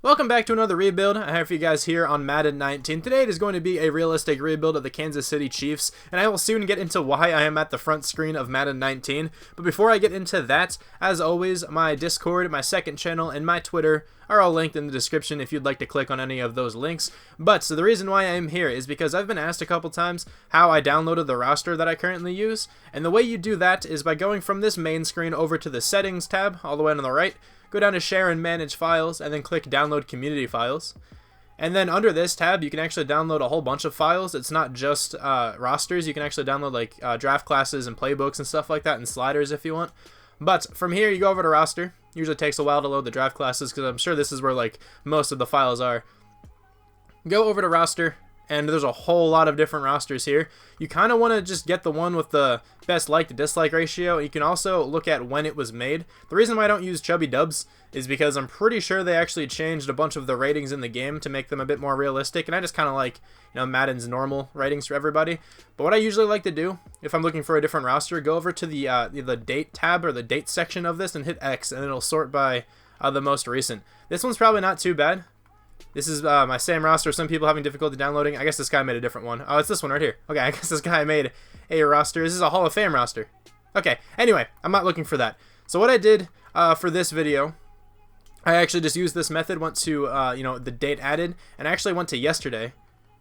Welcome back to another rebuild. I have for you guys here on Madden 19. Today it is going to be a realistic rebuild of the Kansas City Chiefs, and I will soon get into why I am at the front screen of Madden 19. But before I get into that, as always, my Discord, my second channel, and my Twitter are all linked in the description if you'd like to click on any of those links. So the reason why I am here is because I've been asked a couple times how I downloaded the roster that I currently use, and the way you do that is by going from this main screen over to the Settings tab all the way on the right. Go down to Share and Manage Files, and then click Download Community Files. And then under this tab, you can actually download a whole bunch of files. It's not just rosters. You can actually download like draft classes and playbooks and stuff like that, and sliders if you want. But from here, you go over to roster. Usually takes a while to load the draft classes because I'm sure this is where like most of the files are. Go over to roster, and there's a whole lot of different rosters here. You kind of want to just get the one with the best like to dislike ratio. You can also look at when it was made. The reason why I don't use chubby dubs is because I'm pretty sure they actually changed a bunch of the ratings in the game to make them a bit more realistic, and I just kind of like, you know, Madden's normal ratings for everybody. But what I usually like to do, if I'm looking for a different roster, go over to the date tab or the date section of this and hit X, and it'll sort by the most recent. This one's probably not too bad. This is my same roster. Some people having difficulty downloading. I guess this guy made a different one. Oh, it's this one right here. Okay, I guess this guy made a roster. This is a Hall of Fame roster. Okay, anyway, I'm not looking for that. So what I did for this video, I actually just used this method, went to the date added, and I actually went to yesterday,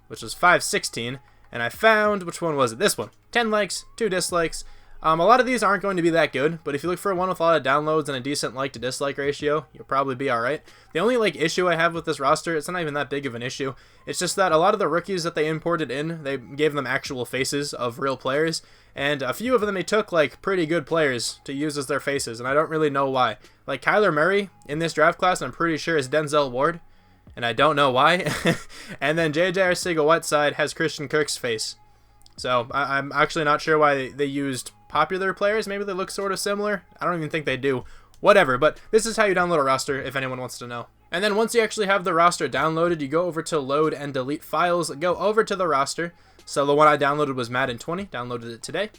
which was 5/16, and I found, which one was it? This one. 10 likes, 2 dislikes. A lot of these aren't going to be that good, but if you look for one with a lot of downloads and a decent like to dislike ratio, you'll probably be alright. The only like issue I have with this roster, it's not even that big of an issue. It's just that a lot of the rookies that they imported in, they gave them actual faces of real players, and a few of them they took like pretty good players to use as their faces, and I don't really know why. Like Kyler Murray in this draft class, I'm pretty sure is Denzel Ward, and I don't know why. And then J.J. Arcega-Whiteside has Christian Kirk's face. So I'm actually not sure why they used popular players. Maybe they look sort of similar. I don't even think they do. Whatever, but this is how you download a roster if anyone wants to know. And then once you actually have the roster downloaded, you go over to Load and Delete Files, go over to the roster. So the one I downloaded was Madden 20, downloaded it today.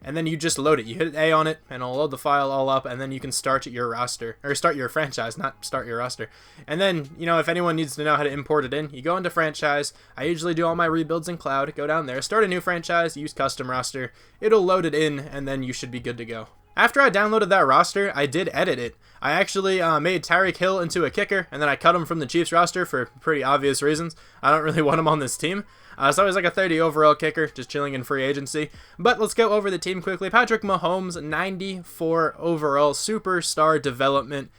And then you just load it. You hit A on it, and it'll load the file all up, and then you can start your roster, or start your franchise, not start your roster. And then, you know, if anyone needs to know how to import it in, you go into franchise. I usually do all my rebuilds in cloud. Go down there, start a new franchise, use custom roster. It'll load it in, and then you should be good to go. After I downloaded that roster, I did edit it. I actually made Tyreek Hill into a kicker, and then I cut him from the Chiefs roster for pretty obvious reasons. I don't really want him on this team. So I was like a 30 overall kicker, just chilling in free agency. But let's go over the team quickly. Patrick Mahomes, 94 overall, superstar development,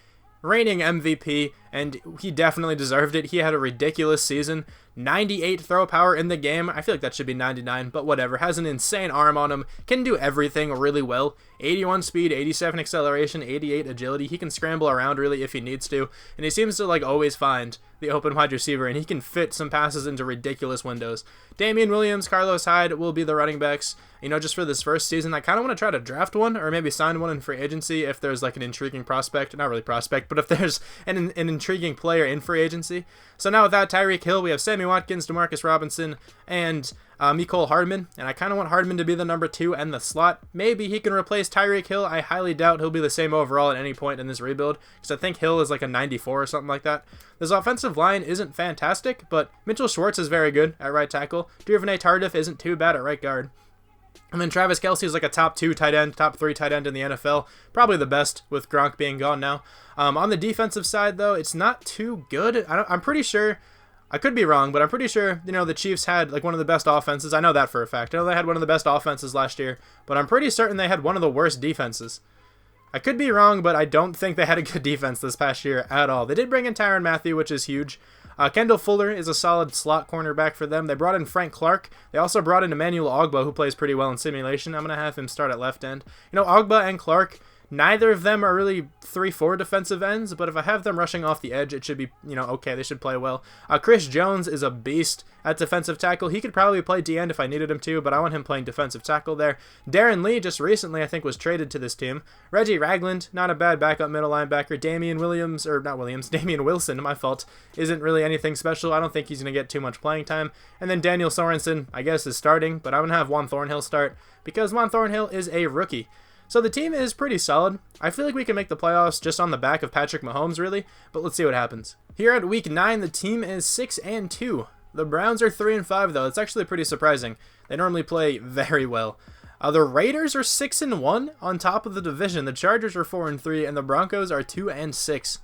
reigning MVP, and he definitely deserved it. He had a ridiculous season. 98 throw power in the game. I feel like that should be 99, but whatever. Has an insane arm on him. Can do everything really well. 81 speed, 87 acceleration, 88 agility. He can scramble around really if he needs to, and he seems to like always find the open wide receiver, and he can fit some passes into ridiculous windows. Damian Williams, Carlos Hyde will be the running backs. You know, just for this first season, I kind of want to try to draft one or maybe sign one in free agency if there's like an intriguing prospect. Not really prospect, but if there's an intriguing player in free agency. So now without Tyreek Hill, we have Sammy Watkins, Demarcus Robinson, and Mecole Hardman, and I kind of want Hardman to be the number 2 and the slot. Maybe he can replace Tyreek Hill. I highly doubt he'll be the same overall at any point in this rebuild, because I think Hill is like a 94 or something like that. This offensive line isn't fantastic, but Mitchell Schwartz is very good at right tackle. Duvernay Tardif isn't too bad at right guard. And then Travis Kelce is like a top 2 tight end, top 3 tight end in the NFL. Probably the best with Gronk being gone now. On the defensive side, though, it's not too good. I'm pretty sure, I could be wrong, but I'm pretty sure, you know, the Chiefs had like one of the best offenses. I know that for a fact. I know they had one of the best offenses last year, but I'm pretty certain they had one of the worst defenses. I could be wrong, but I don't think they had a good defense this past year at all. They did bring in Tyrann Mathieu, which is huge. Kendall Fuller is a solid slot cornerback for them. They brought in Frank Clark. They also brought in Emmanuel Ogbah, who plays pretty well in simulation. I'm going to have him start at left end. You know, Ogbah and Clark Neither of them are really 3-4 defensive ends, but if I have them rushing off the edge, it should be, okay. They should play well. Chris Jones is a beast at defensive tackle. He could probably play D-end if I needed him to, but I want him playing defensive tackle there. Darren Lee just recently, I think, was traded to this team. Reggie Ragland, not a bad backup middle linebacker. Damian Wilson, my fault, isn't really anything special. I don't think he's going to get too much playing time. And then Daniel Sorensen, I guess, is starting, but I'm going to have Juan Thornhill start because Juan Thornhill is a rookie. So the team is pretty solid. I feel like we can make the playoffs just on the back of Patrick Mahomes, really, but let's see what happens. Here at week 9, the team is 6-2. The Browns are 3-5, though. It's actually pretty surprising. They normally play very well. The Raiders are 6-1 on top of the division. The Chargers are 4-3, and the Broncos are 2-6.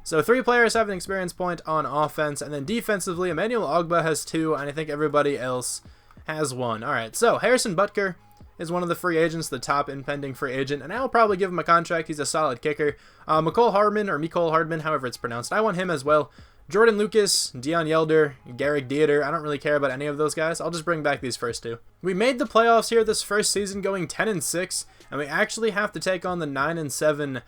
So 3 players have an experience point on offense, and then defensively, Emmanuel Ogbah has 2, and I think everybody else has 1. All right, so Harrison Butker is one of the free agents, the top impending free agent, and I will probably give him a contract. He's a solid kicker. Mecole Hardman, however it's pronounced, I want him as well. Jordan Lucas, Deion Yelder, Garrick Dieter, I don't really care about any of those guys. I'll just bring back these first 2. We made the playoffs here this first season going 10-6, and we actually have to take on the 9-7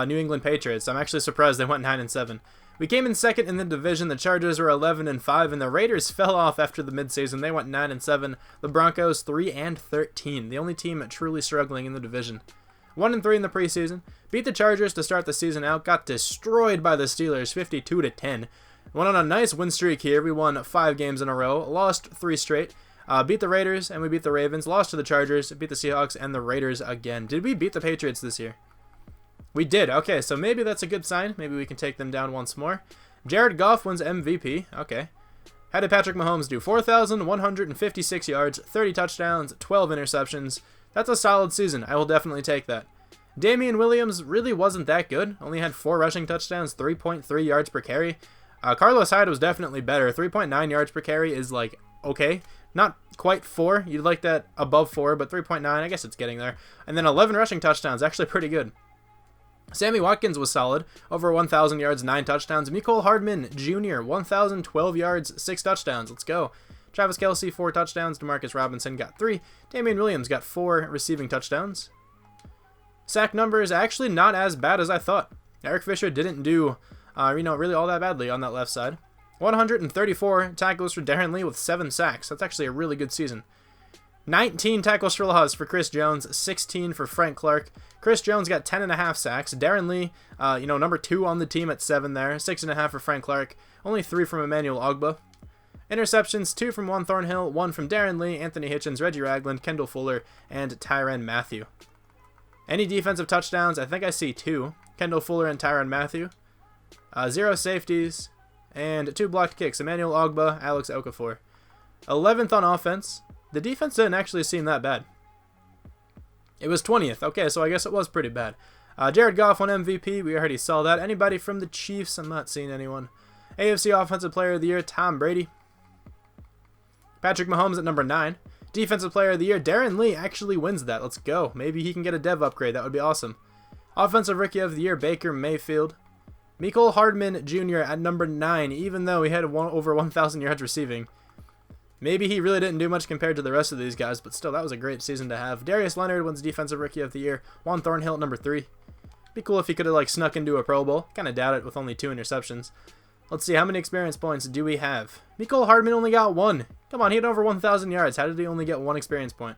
New England Patriots. I'm actually surprised they went 9-7. We came in second in the division. The Chargers were 11-5, and the Raiders fell off after the midseason. They went 9-7. The Broncos 3-13, the only team truly struggling in the division. 1-3 in the preseason. Beat the Chargers to start the season out. Got destroyed by the Steelers, 52-10. Went on a nice win streak here. We won 5 games in a row. Lost 3 straight. Beat the Raiders, and we beat the Ravens. Lost to the Chargers. Beat the Seahawks and the Raiders again. Did we beat the Patriots this year? We did. Okay, so maybe that's a good sign. Maybe we can take them down once more. Jared Goff wins MVP. Okay. How did Patrick Mahomes do? 4,156 yards, 30 touchdowns, 12 interceptions. That's a solid season. I will definitely take that. Damian Williams really wasn't that good. Only had 4 rushing touchdowns, 3.3 yards per carry. Carlos Hyde was definitely better. 3.9 yards per carry is like, okay. Not quite 4. You'd like that above 4, but 3.9, I guess it's getting there. And then 11 rushing touchdowns, actually pretty good. Sammy Watkins was solid, over 1,000 yards, 9 touchdowns. Mecole Hardman Jr., 1,012 yards, 6 touchdowns. Let's go. Travis Kelce, 4 touchdowns. Demarcus Robinson got 3. Damian Williams got 4 receiving touchdowns. Sack numbers actually not as bad as I thought. Eric Fisher didn't do, really all that badly on that left side. 134 tackles for Darren Lee with 7 sacks. That's actually a really good season. 19 tackles for loss for Chris Jones, 16 for Frank Clark. Chris Jones got 10.5 sacks. Darren Lee, number 2 on the team at 7 there. 6.5 for Frank Clark. Only 3 from Emmanuel Ogbah. Interceptions, 2 from Juan Thornhill, 1 from Darren Lee, Anthony Hitchens, Reggie Ragland, Kendall Fuller, and Tyrann Mathieu. Any defensive touchdowns? I think I see 2. Kendall Fuller and Tyrann Mathieu. 0 safeties, and 2 blocked kicks. Emmanuel Ogbah, Alex Okafor. 11th on offense. The defense didn't actually seem that bad. It was 20th. Okay, so I guess it was pretty bad. Jared Goff won MVP. We already saw that. Anybody from the Chiefs? I'm not seeing anyone. AFC Offensive Player of the Year, Tom Brady. Patrick Mahomes at number 9. Defensive Player of the Year, Darren Lee actually wins that. Let's go. Maybe he can get a dev upgrade. That would be awesome. Offensive Rookie of the Year, Baker Mayfield. Mecole Hardman Jr. at number 9, even though he had over 1,000 yards receiving. Maybe he really didn't do much compared to the rest of these guys, but still, that was a great season to have. Darius Leonard wins Defensive Rookie of the Year. Juan Thornhill at number 3. Be cool if he could have snuck into a Pro Bowl. Kind of doubt it with only 2 interceptions. Let's see, how many experience points do we have? Mecole Hardman only got 1. Come on, he had over 1,000 yards. How did he only get 1 experience point?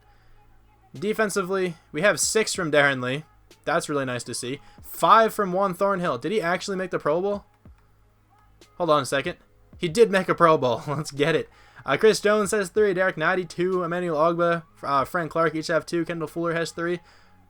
Defensively, we have 6 from Darren Lee. That's really nice to see. 5 from Juan Thornhill. Did he actually make the Pro Bowl? Hold on a second. He did make a Pro Bowl. Let's get it. Chris Jones has 3, Derek Nnadi 2, Emmanuel Ogbah, Frank Clark each have 2, Kendall Fuller has 3.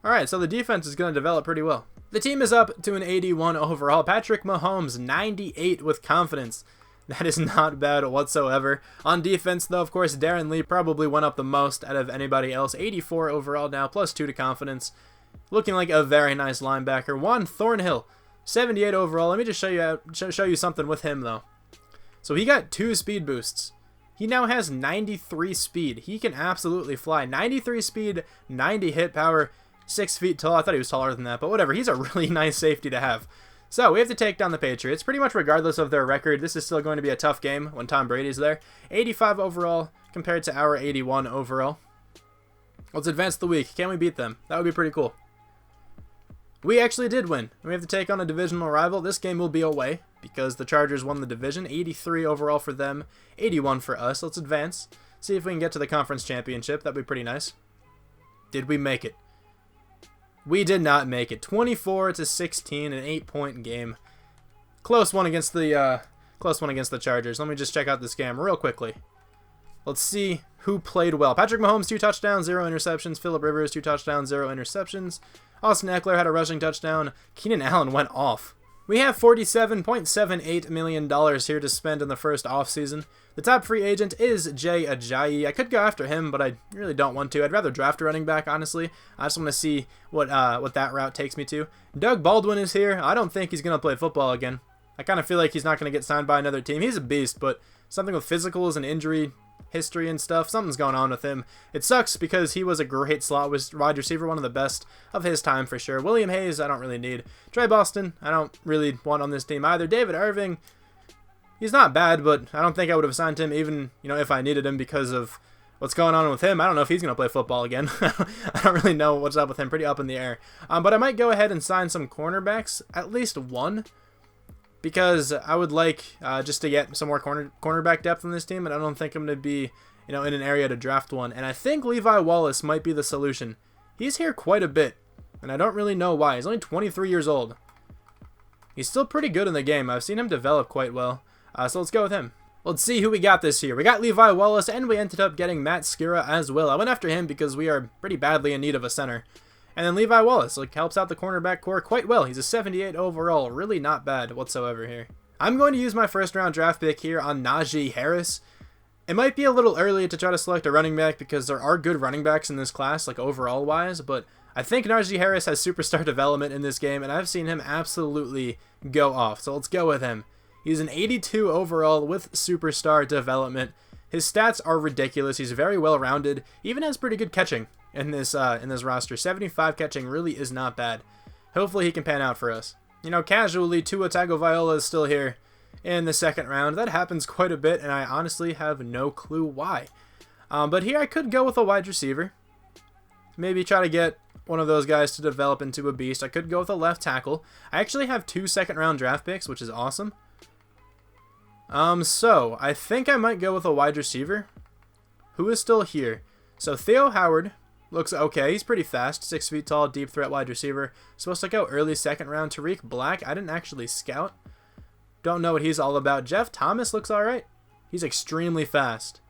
Alright, so the defense is going to develop pretty well. The team is up to an 81 overall. Patrick Mahomes, 98 with confidence. That is not bad whatsoever. On defense, though, of course, Darren Lee probably went up the most out of anybody else. 84 overall now, plus 2 to confidence. Looking like a very nice linebacker. Juan Thornhill, 78 overall. Let me just show you something with him, though. So he got 2 speed boosts. He now has 93 speed. He can absolutely fly. 93 speed, 90 hit power, 6 feet tall. I thought he was taller than that, but whatever. He's a really nice safety to have. So we have to take down the Patriots. Pretty much regardless of their record, this is still going to be a tough game when Tom Brady's there. 85 overall compared to our 81 overall. Let's advance the week. Can we beat them? That would be pretty cool. We actually did win. We have to take on a divisional rival. This game will be away because the Chargers won the division. 83 overall for them, 81 for us. Let's advance. See if we can get to the conference championship. That'd be pretty nice. Did we make it? We did not make it. 24-16, an 8-point game. Close one against the Chargers. Let me just check out this game real quickly. Let's see who played well. Patrick Mahomes, 2 touchdowns, 0 interceptions. Phillip Rivers, 2 touchdowns, 0 interceptions. Austin Eckler had a rushing touchdown. Keenan Allen went off. We have $47.78 million here to spend in the first offseason. The top free agent is Jay Ajayi. I could go after him, but I really don't want to. I'd rather draft a running back, honestly. I just want to see what that route takes me to. Doug Baldwin is here. I don't think he's going to play football again. I kind of feel like he's not going to get signed by another team. He's a beast, but something with physicals and injury history and stuff, something's going on with him. It sucks because he was a great slot wide receiver, one of the best of his time for sure. William Hayes, I don't really need. Trey Boston, I don't really want on this team either. David Irving, he's not bad, but I don't think I would have signed him even, if I needed him because of what's going on with him. I don't know if he's going to play football again. I don't really know what's up with him. Pretty up in the air. But I might go ahead and sign some cornerbacks, at least one, because I would like just to get some more cornerback depth on this team, and I don't think I'm going to be, in an area to draft one. And I think Levi Wallace might be the solution. He's here quite a bit, and I don't really know why. He's only 23 years old. He's still pretty good in the game. I've seen him develop quite well, so let's go with him. Let's see who we got this year. We got Levi Wallace, and we ended up getting Matt Skira as well. I went after him because we are pretty badly in need of a center. And then Levi Wallace helps out the cornerback core quite well. He's a 78 overall. Really not bad whatsoever here. I'm going to use my first round draft pick here on Najee Harris. It might be a little early to try to select a running back because there are good running backs in this class, overall wise, but I think Najee Harris has superstar development in this game, and I've seen him absolutely go off. So let's go with him. He's an 82 overall with superstar development. His stats are ridiculous. He's very well rounded. Even has pretty good catching in this roster. 75 catching really is not bad. Hopefully he can pan out for us. Casually, Tua Tagovailoa is still here in the second round. That happens quite a bit, and I honestly have no clue why. But here I could go with a wide receiver. Maybe try to get one of those guys to develop into a beast. I could go with a left tackle. I actually have 2 second-round draft picks, which is awesome. So I think I might go with a wide receiver. Who is still here? So Theo Howard looks okay. He's pretty fast. 6 feet tall, deep threat wide receiver. Supposed to go early second round. Tariq Black, I didn't actually scout. Don't know what he's all about. Jeff Thomas looks alright. He's extremely fast.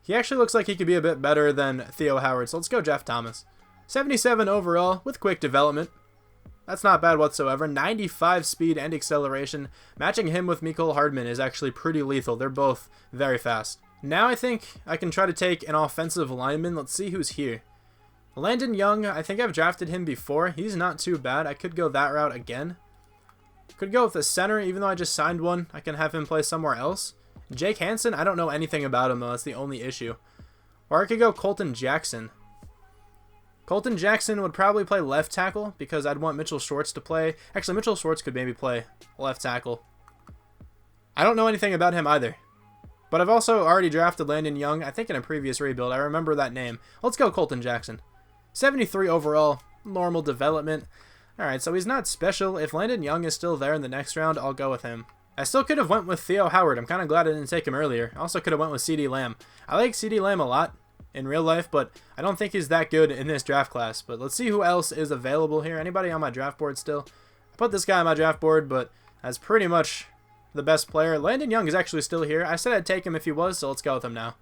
He actually looks like he could be a bit better than Theo Howard, so let's go Jeff Thomas. 77 overall with quick development. That's not bad whatsoever. 95 speed and acceleration. Matching him with Mecole Hardman is actually pretty lethal. They're both very fast. Now I think I can try to take an offensive lineman. Let's see who's here. Landon Young, I think I've drafted him before. He's not too bad. I could go that route again. Could go with a center, even though I just signed one. I can have him play somewhere else. Jake Hansen, I don't know anything about him, though. That's the only issue. Or I could go Colton Jackson. Colton Jackson would probably play left tackle because I'd want Mitchell Schwartz to play. Actually, Mitchell Schwartz could maybe play left tackle. I don't know anything about him either. But I've also already drafted Landon Young, I think in a previous rebuild. I remember that name. Let's go Colton Jackson. 73 overall, normal development. Alright, so he's not special. If Landon Young is still there in the next round, I'll go with him. I still could have went with Theo Howard. I'm kind of glad I didn't take him earlier. I also could have went with CeeDee Lamb. I like CeeDee Lamb a lot in real life, but I don't think he's that good in this draft class. But let's see who else is available here. Anybody on my draft board still? I put this guy on my draft board, but that's pretty much the best player. Landon Young is actually still here. I said I'd take him if he was, so let's go with him now.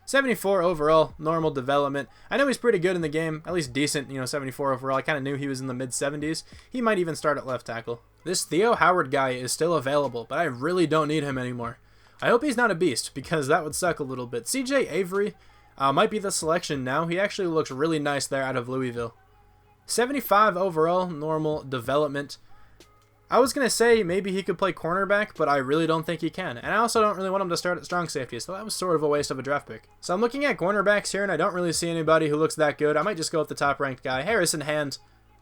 74 overall, normal development. I know he's pretty good in the game, at least decent, 74 overall. I kind of knew he was in the mid-70s. He might even start at left tackle. This Theo Howard guy is still available, but I really don't need him anymore. I hope he's not a beast, because that would suck a little bit. CJ Avery might be the selection now. He actually looks really nice there out of Louisville. 75 overall, normal development. I was going to say maybe he could play cornerback, but I really don't think he can. And I also don't really want him to start at strong safety, so that was sort of a waste of a draft pick. So I'm looking at cornerbacks here, and I don't really see anybody who looks that good. I might just go with the top-ranked guy, Harrison Hand.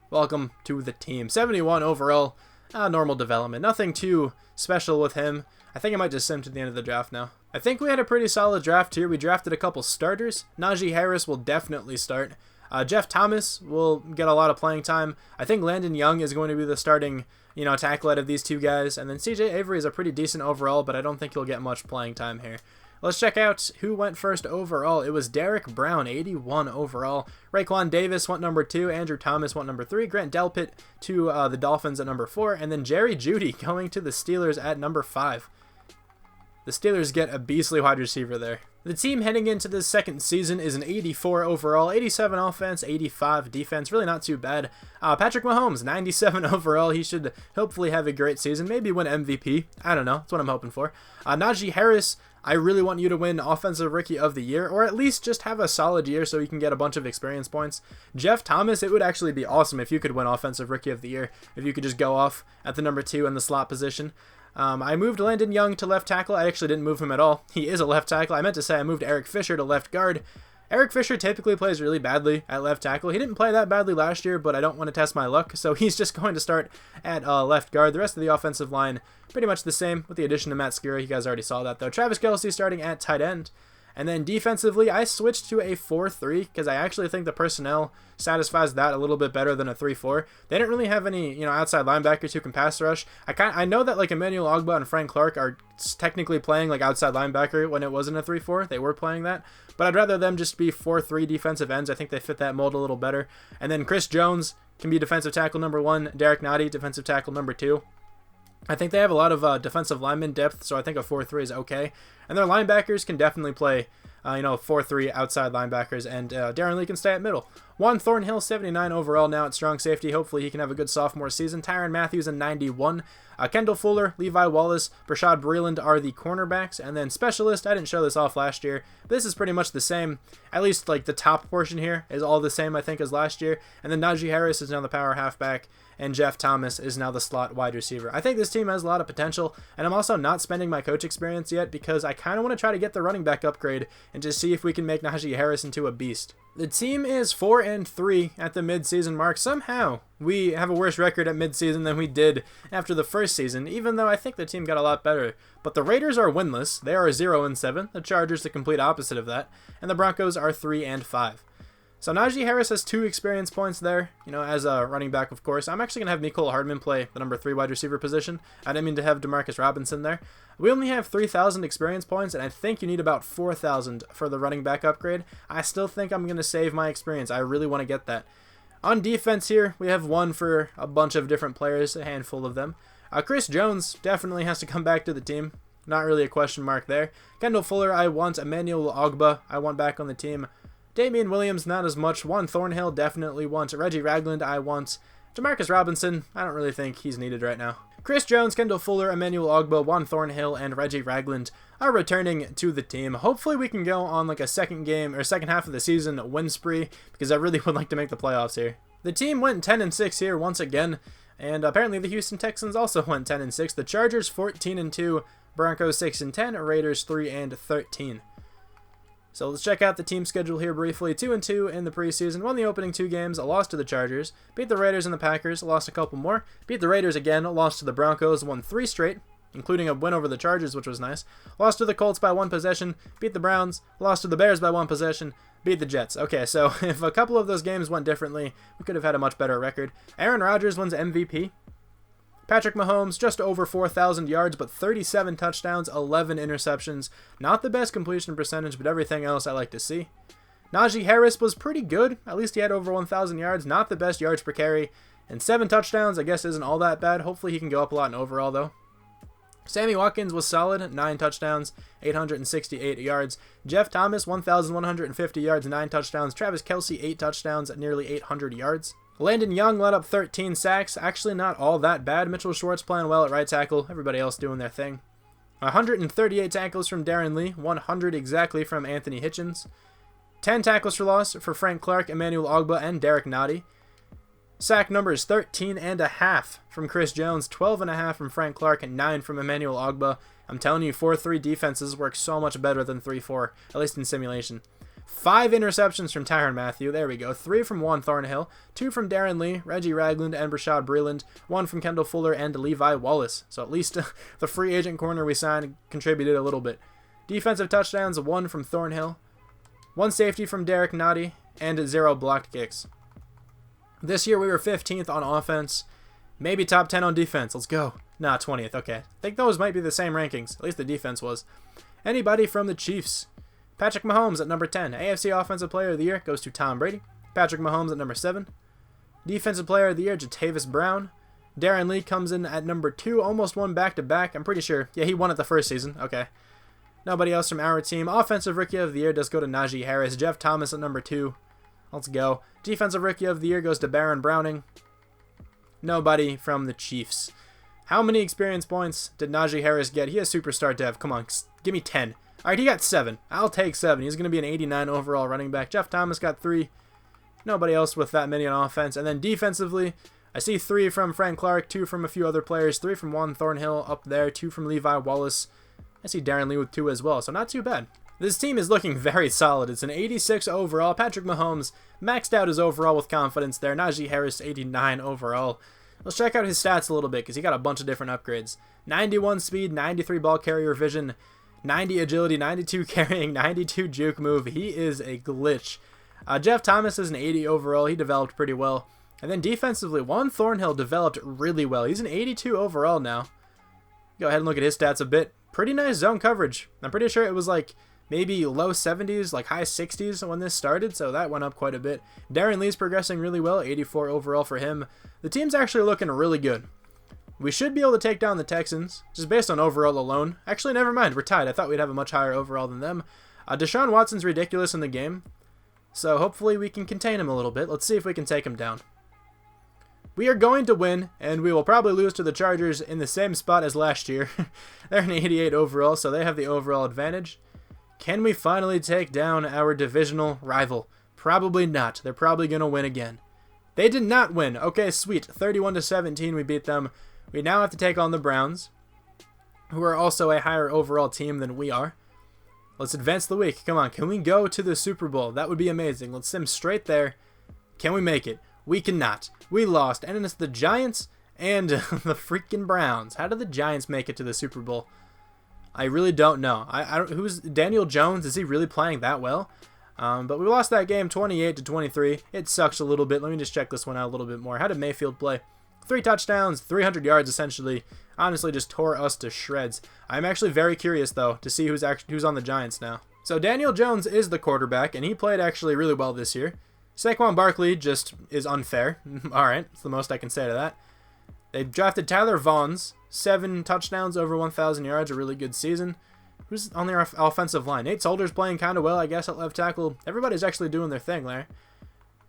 Welcome to the team. 71 overall, normal development. Nothing too special with him. I think I might just send him to the end of the draft now. I think we had a pretty solid draft here. We drafted a couple starters. Najee Harris will definitely start. Jeff Thomas will get a lot of playing time. I think Landon Young is going to be the starting, tackle out of these two guys. And then CJ Avery is a pretty decent overall, but I don't think he'll get much playing time here. Let's check out who went first overall. It was Derek Brown, 81 overall. Raekwon Davis went number 2. Andrew Thomas went number 3. Grant Delpit to the Dolphins at number 4. And then Jerry Jeudy going to the Steelers at number 5. The Steelers get a beastly wide receiver there. The team heading into this second season is an 84 overall, 87 offense, 85 defense. Really not too bad. Patrick Mahomes, 97 overall. He should hopefully have a great season. Maybe win MVP. I don't know. That's what I'm hoping for. Najee Harris, I really want you to win Offensive Rookie of the Year, or at least just have a solid year so you can get a bunch of experience points. Jeff Thomas, it would actually be awesome if you could win Offensive Rookie of the Year, if you could just go off at the number 2 in the slot position. I moved Landon Young to left tackle. I actually didn't move him at all. He is a left tackle. I meant to say I moved Eric Fisher to left guard. Eric Fisher typically plays really badly at left tackle. He didn't play that badly last year, but I don't want to test my luck, so he's just going to start at left guard. The rest of the offensive line, pretty much the same, with the addition of Matt Skura. You guys already saw that, though. Travis Kelce starting at tight end. And then defensively, I switched to a 4-3 because I actually think the personnel satisfies that a little bit better than a 3-4. They didn't really have any, outside linebackers who can pass rush. I know that like Emmanuel Ogbah and Frank Clark are technically playing like outside linebacker when it wasn't a 3-4. They were playing that, but I'd rather them just be 4-3 defensive ends. I think they fit that mold a little better. And then Chris Jones can be defensive tackle number 1. Derek Nottie, defensive tackle number 2. I think they have a lot of defensive lineman depth, so I think a 4-3 is okay. And their linebackers can definitely play, 4-3 outside linebackers, and Darren Lee can stay at middle. Juan Thornhill, 79 overall now at strong safety. Hopefully he can have a good sophomore season. Tyrann Mathieu, 91. Kendall Fuller, Levi Wallace, Brashad Breeland are the cornerbacks. And then specialist, I didn't show this off last year. This is pretty much the same. At least like the top portion here is all the same, I think, as last year. And then Najee Harris is now the power halfback, and Jeff Thomas is now the slot wide receiver. I think this team has a lot of potential, and I'm also not spending my coach experience yet because I kind of want to try to get the running back upgrade and just see if we can make Najee Harris into a beast. The team is 4-3 at the midseason mark. Somehow, we have a worse record at midseason than we did after the first season, even though I think the team got a lot better. But the Raiders are winless. They are 0-7. The Chargers the complete opposite of that. And the Broncos are 3-5. So Najee Harris has 2 experience points there, as a running back, of course. I'm actually going to have Mecole Hardman play the number 3 wide receiver position. I didn't mean to have Demarcus Robinson there. We only have 3,000 experience points, and I think you need about 4,000 for the running back upgrade. I still think I'm going to save my experience. I really want to get that. On defense here, we have 1 for a bunch of different players, a handful of them. Chris Jones definitely has to come back to the team. Not really a question mark there. Kendall Fuller, I want. Emmanuel Ogbah, I want back on the team. Damian Williams, not as much. Juan Thornhill, definitely want. Reggie Ragland, I want. Demarcus Robinson, I don't really think he's needed right now. Chris Jones, Kendall Fuller, Emmanuel Ogbah, Juan Thornhill, and Reggie Ragland are returning to the team. Hopefully we can go on like a second half of the season win spree, because I really would like to make the playoffs here. The team went 10-6 here once again, and apparently the Houston Texans also went 10-6. The Chargers 14-2, Broncos 6-10, Raiders 3-13. So let's check out the team schedule here briefly. 2-2 in the preseason. Won the opening 2 games. Lost to the Chargers. Beat the Raiders and the Packers. Lost a couple more. Beat the Raiders again. Lost to the Broncos. Won 3 straight, including a win over the Chargers, which was nice. Lost to the Colts by 1 possession. Beat the Browns. Lost to the Bears by 1 possession. Beat the Jets. Okay, so if a couple of those games went differently, we could have had a much better record. Aaron Rodgers wins MVP. Patrick Mahomes, just over 4,000 yards, but 37 touchdowns, 11 interceptions. Not the best completion percentage, but everything else I like to see. Najee Harris was pretty good. At least he had over 1,000 yards. Not the best yards per carry. And 7 touchdowns, I guess, isn't all that bad. Hopefully he can go up a lot in overall, though. Sammy Watkins was solid. 9 touchdowns, 868 yards. Jeff Thomas, 1,150 yards, 9 touchdowns. Travis Kelce, 8 touchdowns, nearly 800 yards. Landon Young led up 13 sacks. Actually not all that bad. Mitchell Schwartz playing well at right tackle. Everybody else doing their thing. 138 tackles from Darren Lee. 100 exactly from Anthony Hitchens. 10 tackles for loss for Frank Clark, Emmanuel Ogbah, and Derek Nottie. Sack numbers 13.5 from Chris Jones, 12.5 from Frank Clark, and 9 from Emmanuel Ogbah. I'm telling you, 4-3 defenses work so much better than 3-4, at least in simulation. 5 interceptions from Tyrann Mathieu. There we go. 3 from Juan Thornhill. 2 from Darren Lee, Reggie Ragland, and Brashad Breeland. 1 from Kendall Fuller and Levi Wallace. So at least the free agent corner we signed contributed a little bit. Defensive touchdowns, 1 from Thornhill. 1 safety from Derek Nottie. and 0 blocked kicks. This year we were 15th on offense, maybe top 10 on defense. Let's go. Nah, 20th. Okay. I think those might be the same rankings. At least the defense was. Anybody from the Chiefs? Patrick Mahomes at number 10. AFC Offensive Player of the Year goes to Tom Brady. Patrick Mahomes at number 7. Defensive Player of the Year, Jatavis Brown. Darren Lee comes in at number 2, almost won back-to-back. I'm pretty sure. Yeah, he won it the first season. Okay. Nobody else from our team. Offensive Rookie of the Year does go to Najee Harris. Jeff Thomas at number 2. Let's go. Defensive Rookie of the Year goes to Baron Browning. Nobody from the Chiefs. How many experience points did Najee Harris get? He has superstar dev. Come on, give me 10. All right, he got 7. I'll take 7. He's going to be an 89 overall running back. Jeff Thomas got 3. Nobody else with that many on offense. And then defensively, I see 3 from Frank Clark, 2 from a few other players, 3 from Juan Thornhill up there, 2 from Levi Wallace. I see Darren Lee with 2 as well, so not too bad. This team is looking very solid. It's an 86 overall. Patrick Mahomes maxed out his overall with confidence there. Najee Harris, 89 overall. Let's check out his stats a little bit because he got a bunch of different upgrades. 91 speed, 93 ball carrier vision, 90 agility, 92 carrying, 92 juke move. He is a glitch. Jeff Thomas is an 80 overall. He developed pretty well. And then defensively, Juan Thornhill developed really well. He's an 82 overall now. Go ahead and look at his stats a bit. Pretty nice zone coverage. I'm pretty sure it was like maybe low 70s, like high 60s when this started, so that went up quite a bit. Darren Lee's progressing really well, 84 overall for him. The team's actually looking really good. We should be able to take down the Texans, just based on overall alone. Actually, never mind, we're tied. I thought we'd have a much higher overall than them. Deshaun Watson's ridiculous in the game, so hopefully we can contain him a little bit. Let's see if we can take him down. We are going to win, and we will probably lose to the Chargers in the same spot as last year. They're an 88 overall, so they have the overall advantage. Can we finally take down our divisional rival? Probably not. They're probably going to win again. They did not win. Okay, sweet. 31-17, we beat them. We now have to take on the Browns, who are also a higher overall team than we are. Let's advance the week. Come on, can we go to the Super Bowl? That would be amazing. Let's sim straight there. Can we make it? We cannot. We lost, and it's the Giants and the freaking Browns. How did the Giants make it to the Super Bowl? I really don't know. I don't. Who's Daniel Jones? Is he really playing that well? But we lost that game 28-23. It sucks a little bit. Let me just check this one out a little bit more. How did Mayfield play? 3 touchdowns, 300 yards essentially. Honestly, just tore us to shreds. I'm actually very curious though to see who's on the Giants now. So Daniel Jones is the quarterback, and he played actually really well this year. Saquon Barkley just is unfair. All right, that's the most I can say to that. They drafted Tyler Vaughns, 7 touchdowns over 1,000 yards, a really good season. Who's on their offensive line? Nate Solder's playing kind of well, I guess, at left tackle. Everybody's actually doing their thing there.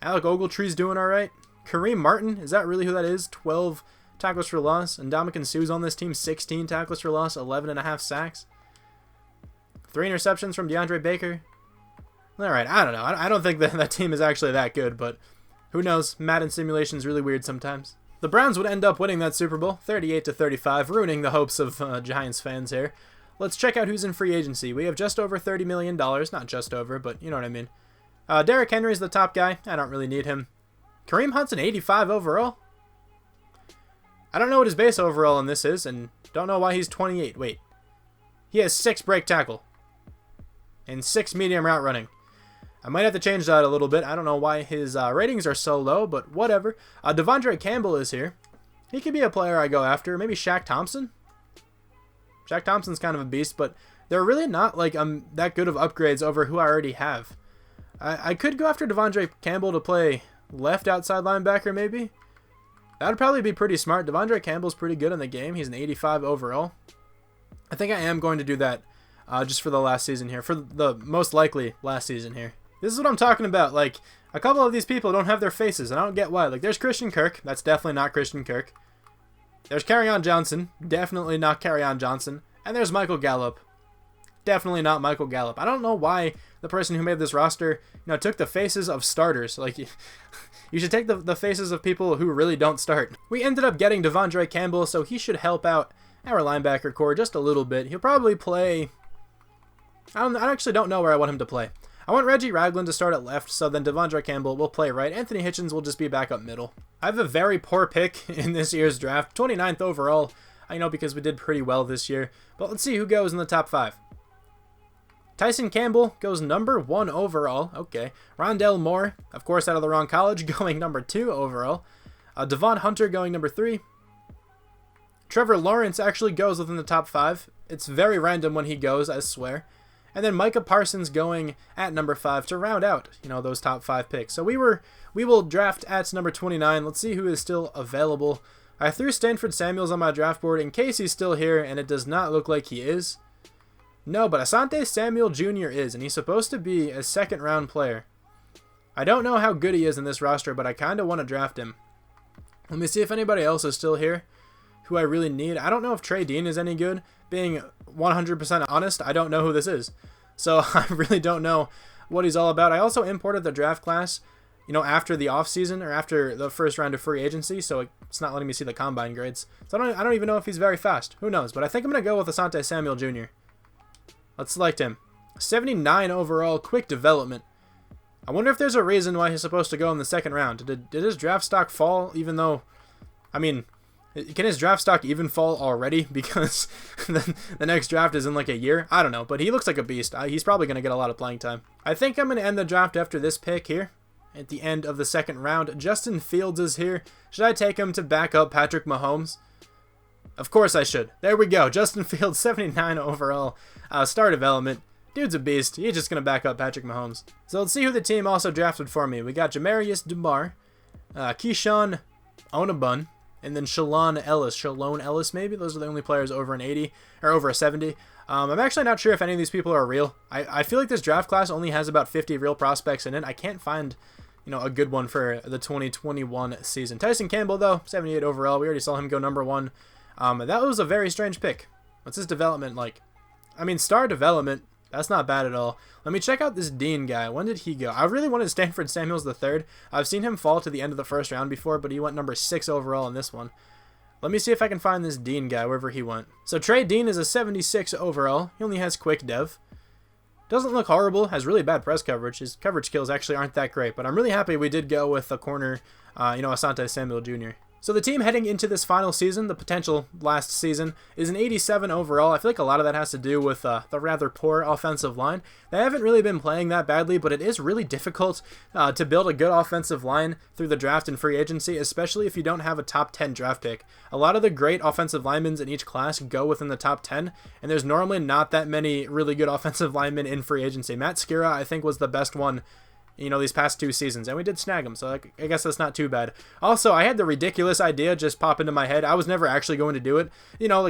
Alec Ogletree's doing all right. Kareem Martin, is that really who that is? 12 tackles for loss. And Ndamukong Suh's on this team, 16 tackles for loss, 11.5 sacks. 3 interceptions from DeAndre Baker. All right, I don't know. I don't think that team is actually that good, but who knows? Madden simulation is really weird sometimes. The Browns would end up winning that Super Bowl, 38-35, ruining the hopes of Giants fans here. Let's check out who's in free agency. We have just over $30 million. Not just over, but you know what I mean. Derrick Henry's the top guy. I don't really need him. Kareem Hunt's an 85 overall. I don't know what his base overall in this is, and don't know why he's 28. Wait. He has 6 break tackle. And 6 medium route running. I might have to change that a little bit. I don't know why his ratings are so low, but whatever. Devondre Campbell is here. He could be a player I go after. Maybe Shaq Thompson? Shaq Thompson's kind of a beast, but they're really not like that good of upgrades over who I already have. I could go after Devondre Campbell to play left outside linebacker maybe. That would probably be pretty smart. Devondre Campbell's pretty good in the game. He's an 85 overall. I think I am going to do that just for the last season here. For the most likely last season here. This is what I'm talking about. Like, a couple of these people don't have their faces, and I don't get why. Like, there's Christian Kirk. That's definitely not Christian Kirk. There's Kerryon Johnson. Definitely not Kerryon Johnson. And there's Michael Gallup. Definitely not Michael Gallup. I don't know why the person who made this roster, took the faces of starters. Like, you should take the faces of people who really don't start. We ended up getting Devondre Campbell, so he should help out our linebacker core just a little bit. He'll probably play... I actually don't know where I want him to play. I want Reggie Ragland to start at left, so then Devondre Campbell will play right. Anthony Hitchens will just be back up middle. I have a very poor pick in this year's draft. 29th overall. I know because we did pretty well this year. But let's see who goes in the top 5. Tyson Campbell goes number 1 overall. Okay. Rondell Moore, of course out of the wrong college, going number 2 overall. Devon Hunter going number 3. Trevor Lawrence actually goes within the top 5. It's very random when he goes, I swear. And then Micah Parsons going at number 5 to round out, those top 5 picks. So we will draft at number 29. Let's see who is still available. I threw Stanford Samuels on my draft board in case he's still here, and it does not look like he is. No, but Asante Samuel Jr. is, and he's supposed to be a second-round player. I don't know how good he is in this roster, but I kind of want to draft him. Let me see if anybody else is still here who I really need. I don't know if Trey Dean is any good. Being 100% honest, I don't know who this is. So I really don't know what he's all about. I also imported the draft class, after the offseason or after the first round of free agency, so it's not letting me see the combine grades. So I don't even know if he's very fast. Who knows? But I think I'm going to go with Asante Samuel Jr. Let's select him. 79 overall, quick development. I wonder if there's a reason why he's supposed to go in the second round. Did his draft stock fall even though... can his draft stock even fall already because the next draft is in like a year? I don't know, but he looks like a beast. He's probably going to get a lot of playing time. I think I'm going to end the draft after this pick here. At the end of the second round, Justin Fields is here. Should I take him to back up Patrick Mahomes? Of course I should. There we go. Justin Fields, 79 overall. Star development. Dude's a beast. He's just going to back up Patrick Mahomes. So let's see who the team also drafted for me. We got Jamarius DeMar, Keyshawn Onabun, and then Shalon Ellis, maybe. Those are the only players over an 80 or over a 70. I'm actually not sure if any of these people are real. I feel like this draft class only has about 50 real prospects in it. I can't find, a good one for the 2021 season. Tyson Campbell, though, 78 overall. We already saw him go number 1. That was a very strange pick. What's his development like? Star development. That's not bad at all. Let me check out this Dean guy. When did he go? I really wanted Stanford Samuels III. I've seen him fall to the end of the first round before, but he went number 6 overall in this one. Let me see if I can find this Dean guy wherever he went. So Trey Dean is a 76 overall. He only has quick dev. Doesn't look horrible. Has really bad press coverage. His coverage skills actually aren't that great, but I'm really happy we did go with the corner, Asante Samuel Jr. So the team heading into this final season, the potential last season, is an 87 overall. I feel like a lot of that has to do with the rather poor offensive line. They haven't really been playing that badly, but it is really difficult to build a good offensive line through the draft and free agency, especially if you don't have a top 10 draft pick. A lot of the great offensive linemen in each class go within the top 10, and there's normally not that many really good offensive linemen in free agency. Matt Skira, I think, was the best one these past 2 seasons, and we did snag him, so I guess that's not too bad. Also, I had the ridiculous idea just pop into my head. I was never actually going to do it,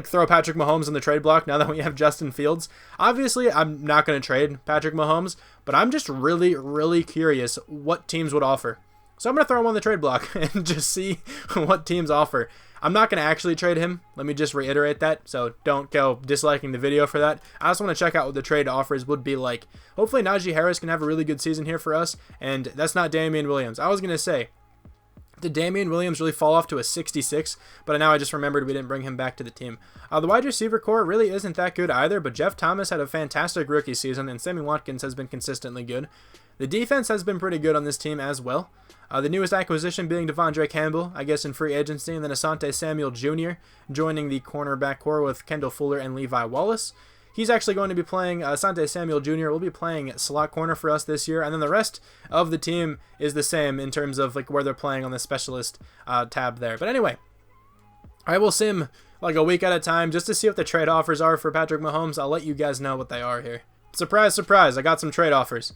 throw Patrick Mahomes in the trade block now that we have Justin Fields. Obviously, I'm not going to trade Patrick Mahomes, but I'm just really, really curious what teams would offer. So I'm going to throw him on the trade block and just see what teams offer. I'm not going to actually trade him. Let me just reiterate that, so don't go disliking the video for that. I just want to check out what the trade offers would be like. Hopefully Najee Harris can have a really good season here for us, and that's not Damian Williams. I was going to say, did Damian Williams really fall off to a 66? But now I just remembered we didn't bring him back to the team. The wide receiver core really isn't that good either, but Jeff Thomas had a fantastic rookie season, and Sammy Watkins has been consistently good. The defense has been pretty good on this team as well. The newest acquisition being Devondre Campbell, I guess in free agency, and then Asante Samuel Jr. joining the cornerback core with Kendall Fuller and Levi Wallace. He's actually going to be playing, Asante Samuel Jr. will be playing slot corner for us this year, and then the rest of the team is the same in terms of where they're playing on the specialist tab there. But anyway, I will sim a week at a time just to see what the trade offers are for Patrick Mahomes. I'll let you guys know what they are here. Surprise, surprise, I got some trade offers.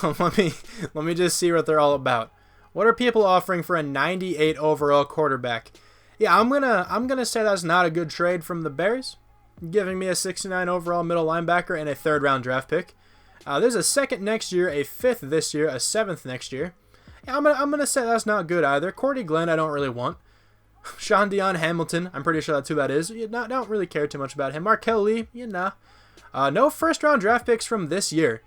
let me just see what they're all about. What are people offering for a 98 overall quarterback? Yeah, I'm gonna say that's not a good trade from the Bears, giving me a 69 overall middle linebacker and a 3rd round draft pick. There's a 2nd next year, a 5th this year, a 7th next year. Yeah, I'm gonna say that's not good either. Cordy Glenn, I don't really want. Sean Dion Hamilton, I'm pretty sure that's who that is. Don't really care too much about him. Markel Lee, no 1st round draft picks from this year.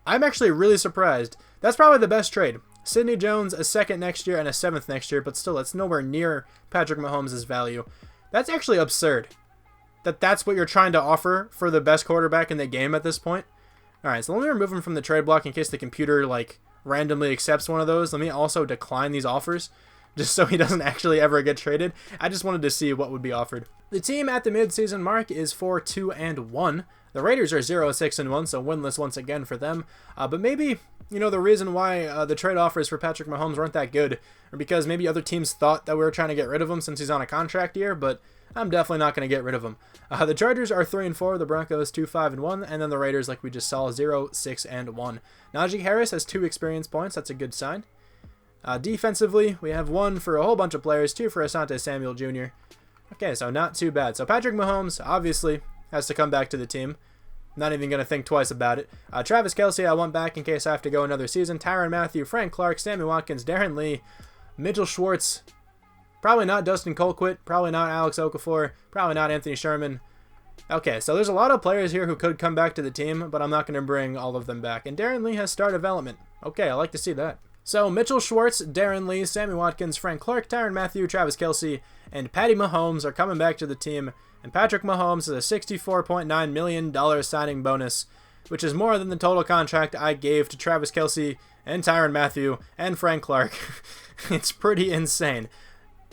I'm actually really surprised. That's probably the best trade. Sidney Jones, a 2nd next year and a 7th next year, but still, that's nowhere near Patrick Mahomes' value. That's actually absurd. That's what you're trying to offer for the best quarterback in the game at this point. All right, so let me remove him from the trade block in case the computer randomly accepts one of those. Let me also decline these offers just so he doesn't actually ever get traded. I just wanted to see what would be offered. The team at the midseason mark is 4-2-1. The Raiders are 0-6-1, so winless once again for them. But maybe, the reason why the trade offers for Patrick Mahomes weren't that good, or because maybe other teams thought that we were trying to get rid of him since he's on a contract year, but I'm definitely not going to get rid of him. The Chargers are 3-4, the Broncos 2-5-1, and then the Raiders, like we just saw, 0-6-1. Najee Harris has 2 experience points. That's a good sign. Defensively, we have 1 for a whole bunch of players, 2 for Asante Samuel Jr. Okay, so not too bad. So Patrick Mahomes, obviously, has to come back to the team. Not even going to think twice about it. Travis Kelce, I want back in case I have to go another season. Tyrann Mathieu, Frank Clark, Sammy Watkins, Darren Lee, Mitchell Schwartz. Probably not Dustin Colquitt. Probably not Alex Okafor. Probably not Anthony Sherman. Okay, so there's a lot of players here who could come back to the team, but I'm not going to bring all of them back. And Darren Lee has star development. Okay, I like to see that. So Mitchell Schwartz, Darren Lee, Sammy Watkins, Frank Clark, Tyrann Mathieu, Travis Kelce, and Patty Mahomes are coming back to the team. And Patrick Mahomes has a $64.9 million signing bonus, which is more than the total contract I gave to Travis Kelce and Tyrann Mathieu and Frank Clark. It's pretty insane.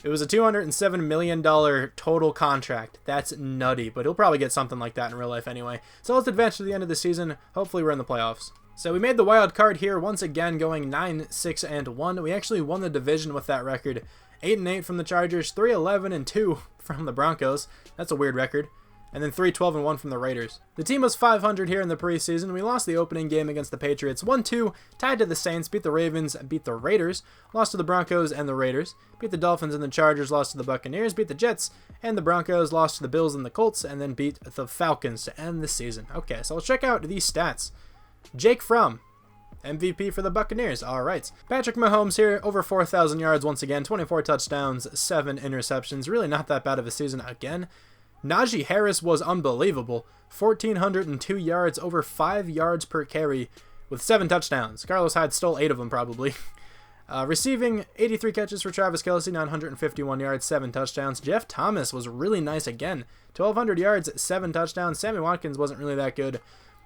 It was a $207 million total contract. That's nutty, but he'll probably get something like that in real life anyway. So let's advance to the end of the season. Hopefully we're in the playoffs. So we made the wild card here once again, going 9-6-1. We actually won the division with that record. 8-8 from the Chargers, 3-11-2 from the Broncos. That's a weird record. And then 3-12-1 from the Raiders. The team was 500 here in the preseason. We lost the opening game against the Patriots 1-2, tied to the Saints, beat the Ravens, beat the Raiders, lost to the Broncos and the Raiders, beat the Dolphins and the Chargers, lost to the Buccaneers, beat the Jets and the Broncos, lost to the Bills and the Colts, and then beat the Falcons to end the season. Okay, so let's check out these stats. Jake Fromm, MVP for the Buccaneers. All right. Patrick Mahomes here, over 4,000 yards once again, 24 touchdowns, 7 interceptions. Really not that bad of a season again. Najee Harris was unbelievable. 1,402 yards, over 5 yards per carry, with 7 touchdowns. Carlos Hyde stole 8 of them probably. Receiving, 83 catches for Travis Kelce, 951 yards, 7 touchdowns. Jeff Thomas was really nice again. 1,200 yards, 7 touchdowns. Sammy Watkins wasn't really that good.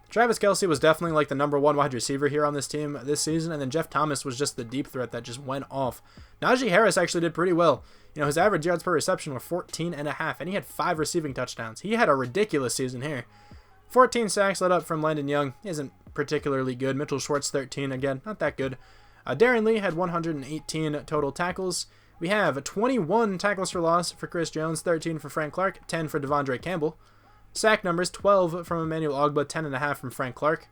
Travis Kelce was definitely like the number 1 wide receiver here on this team this season, and then Jeff Thomas was just the deep threat that just went off. Najee Harris actually did pretty well. His average yards per reception were 14.5, and he had 5 receiving touchdowns. He had a ridiculous season here. 14 sacks led up from Landon Young. He isn't particularly good. Mitchell Schwartz, 13, again, not that good. Darren Lee had 118 total tackles. We have 21 tackles for loss for Chris Jones, 13 for Frank Clark, 10 for Devondre Campbell. Sack numbers, 12 from Emmanuel Ogbah, 10.5 from Frank Clark.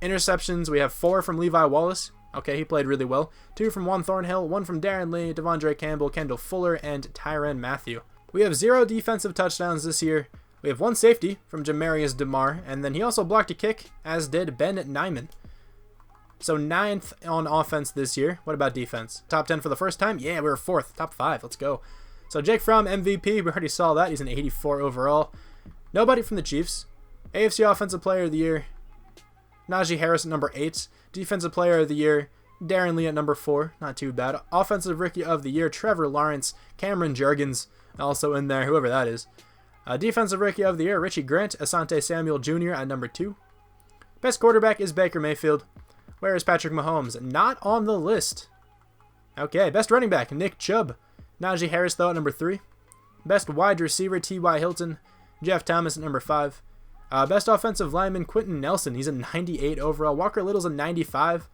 Interceptions, we have 4 from Levi Wallace. Okay, he played really well. 2 from Juan Thornhill, 1 from Darren Lee, Devondre Campbell, Kendall Fuller, and Tyrann Mathieu. We have 0 defensive touchdowns this year. We have 1 safety from Jamarius DeMar, and then he also blocked a kick, as did Ben Nyman. So 9th on offense this year. What about defense? Top 10 for the first time? Yeah, we were 4th. Top 5. Let's go. So Jake Fromm, MVP. We already saw that. He's an 84 overall. Nobody from the Chiefs. AFC Offensive Player of the Year, Najee Harris at number 8. Defensive Player of the Year, Darren Lee at number 4. Not too bad. Offensive Rookie of the Year, Trevor Lawrence. Cameron Jurgens also in there, whoever that is. Defensive Rookie of the Year, Richie Grant. Asante Samuel Jr. at number 2. Best quarterback is Baker Mayfield. Where is Patrick Mahomes? Not on the list. Okay, best running back, Nick Chubb. Najee Harris, though, at number 3. Best wide receiver, T.Y. Hilton. Jeff Thomas at number 5. Best offensive lineman, Quentin Nelson. He's a 98 overall. Walker Little's a 95.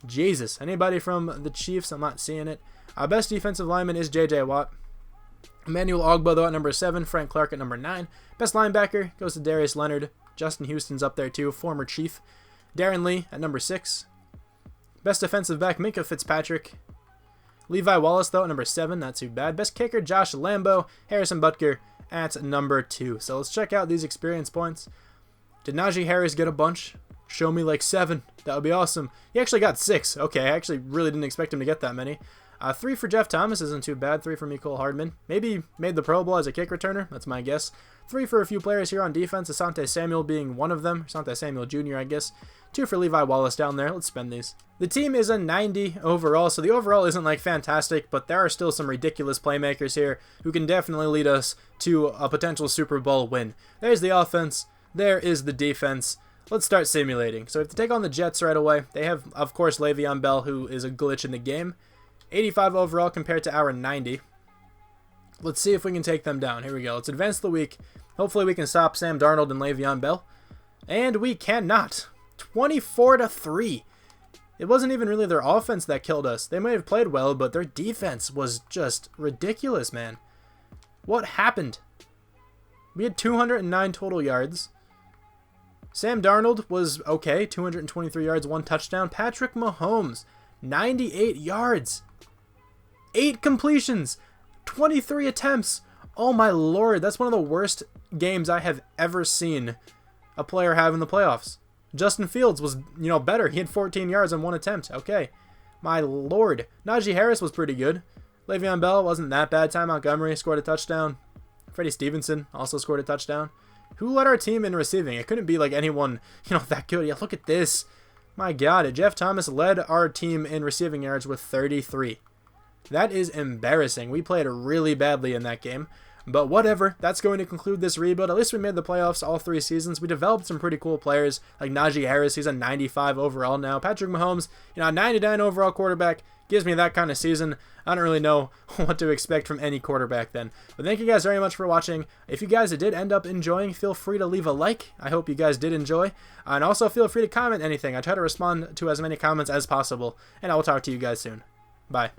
Jesus. Anybody from the Chiefs? I'm not seeing it. Best defensive lineman is J.J. Watt. Emmanuel Ogbah, though, at number 7. Frank Clark at number 9. Best linebacker goes to Darius Leonard. Justin Houston's up there, too. Former Chief. Darren Lee at number 6. Best defensive back, Minkah Fitzpatrick. Levi Wallace, though, at number 7. Not too bad. Best kicker, Josh Lambo. Harrison Butker at number 2. So let's check out these experience points. Did Najee Harris get a bunch? Show me like 7. That would be awesome. He actually got 6. Okay, I actually really didn't expect him to get that many. 3 for Jeff Thomas isn't too bad. 3 for Mecole Hardman. Maybe made the Pro Bowl as a kick returner. That's my guess. 3 for a few players here on defense. Asante Samuel being one of them. Asante Samuel Jr., I guess. 2 for Levi Wallace down there. Let's spend these. The team is a 90 overall, so the overall isn't like fantastic, but there are still some ridiculous playmakers here who can definitely lead us to a potential Super Bowl win. There's the offense. There is the defense. Let's start simulating. So we have to take on the Jets right away. They have, of course, Le'Veon Bell, who is a glitch in the game. 85 overall compared to our 90. Let's see if we can take them down. Here we go. Let's advance the week. Hopefully we can stop Sam Darnold and Le'Veon Bell. And we cannot. 24-3. It wasn't even really their offense that killed us. They may have played well, but their defense was just ridiculous, man. What happened? We had 209 total yards. Sam Darnold was okay. 223 yards, 1 touchdown. Patrick Mahomes, 98 yards. 8 completions. 23 attempts. Oh my lord, that's one of the worst games I have ever seen a player have in the playoffs. Justin Fields was, better. He had 14 yards on 1 attempt. Okay. My lord. Najee Harris was pretty good. Le'Veon Bell wasn't that bad. Ty Montgomery scored a touchdown. Freddie Stevenson also scored a touchdown. Who led our team in receiving? It couldn't be like anyone, that good. Yeah, look at this. My god. Jeff Thomas led our team in receiving yards with 33. That is embarrassing. We played really badly in that game. But whatever, that's going to conclude this rebuild. At least we made the playoffs all 3 seasons. We developed some pretty cool players, like Najee Harris. He's a 95 overall now. Patrick Mahomes, a 99 overall quarterback. Gives me that kind of season. I don't really know what to expect from any quarterback then. But thank you guys very much for watching. If you guys did end up enjoying, feel free to leave a like. I hope you guys did enjoy. And also feel free to comment anything. I try to respond to as many comments as possible. And I will talk to you guys soon. Bye.